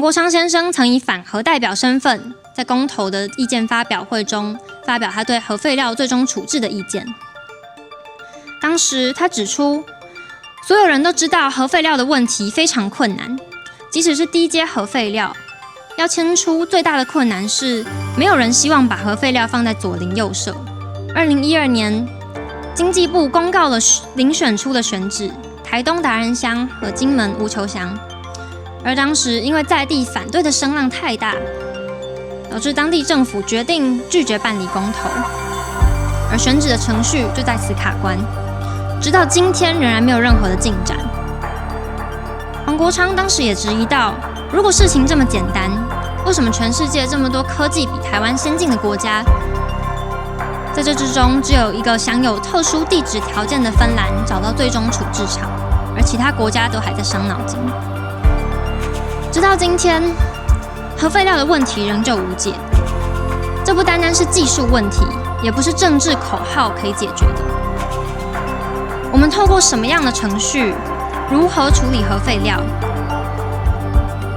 黄国昌先生曾以反核代表身份，在公投的意见发表会中发表他对核废料最终处置的意见。当时他指出，所有人都知道核废料的问题非常困难，即使是低阶核废料，要迁出最大的困难是没有人希望把核废料放在左邻右舍。2012年，经济部公告了遴选出的选址台东达人乡和金门无球乡，而当时因为在地反对的声浪太大，导致当地政府决定拒绝办理公投，而选址的程序就在此卡关，直到今天仍然没有任何的进展。黄国昌当时也质疑到，如果事情这么简单，为什么全世界这么多科技比台湾先进的国家，在这之中只有一个享有特殊地质条件的芬兰找到最终处置场，而其他国家都还在伤脑筋。直到今天，核废料的问题仍旧无解。这不单单是技术问题，也不是政治口号可以解决的。我们透过什么样的程序，如何处理核废料，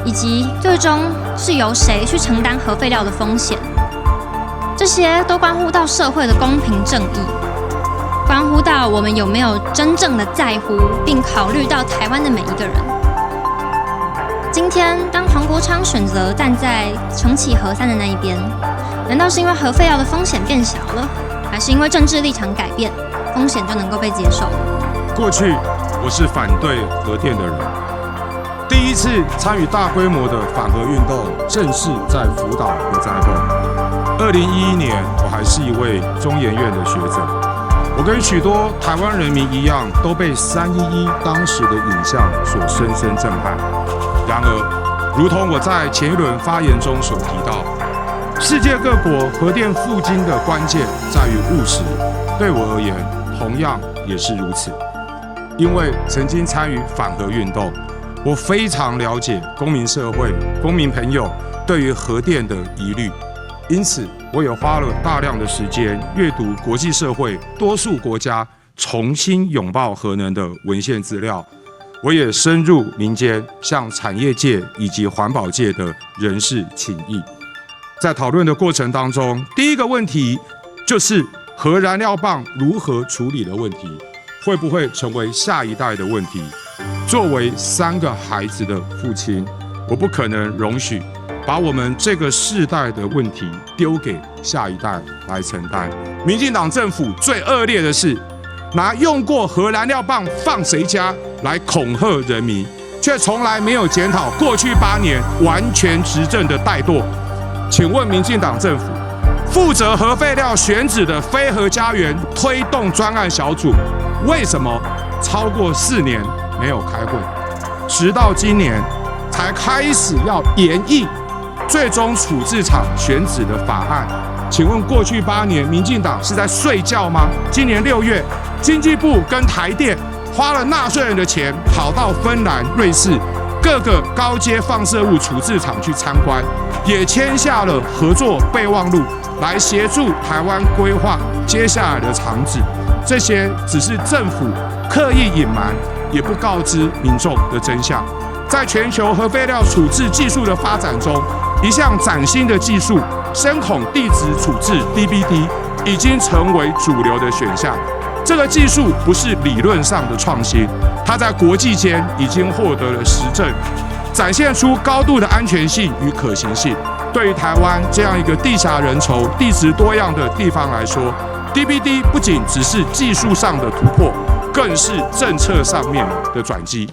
以及最终是由谁去承担核废料的风险，这些都关乎到社会的公平正义，关乎到我们有没有真正的在乎并考虑到台湾的每一个人。今天，当黄国昌选择站在重启核三的那一边，难道是因为核废料的风险变小了，还是因为政治立场改变，风险就能够被接受了？过去我是反对核电的人，第一次参与大规模的反核运动，正是在福岛核灾后。2011年，我还是一位中研院的学者，我跟许多台湾人民一样，都被311当时的影像所深深震撼。然而，如同我在前一轮发言中所提到，世界各国核电复兴的关键在于务实，对我而言，同样也是如此。因为曾经参与反核运动，我非常了解公民社会、公民朋友对于核电的疑虑，因此我也花了大量的时间阅读国际社会多数国家重新拥抱核能的文献资料。我也深入民间，向产业界以及环保界的人士请益。在讨论的过程当中，第一个问题就是核燃料棒如何处理的问题，会不会成为下一代的问题？作为3个孩子的父亲，我不可能容许把我们这个世代的问题丢给下一代来承担。民进党政府最恶劣的是，拿用过核燃料棒放谁家来恐吓人民，却从来没有检讨过去8年完全执政的怠惰。请问民进党政府，负责核废料选址的非核家园推动专案小组，为什么超过4年没有开会，直到今年才开始要研议最终处置场选址的法案？请问过去8年，民进党是在睡觉吗？今年6月，经济部跟台电花了纳税人的钱，跑到芬兰、瑞士各个高阶放射物处置场去参观，也签下了合作备忘录，来协助台湾规划接下来的场址。这些只是政府刻意隐瞒，也不告知民众的真相。在全球核废料处置技术的发展中，一项崭新的技术——深孔地质处置 （DBD） 已经成为主流的选项。这个技术不是理论上的创新，它在国际间已经获得了实证，展现出高度的安全性与可行性。对于台湾这样一个地狭人稠、地质多样的地方来说， DBD 不仅只是技术上的突破，更是政策上面的转机。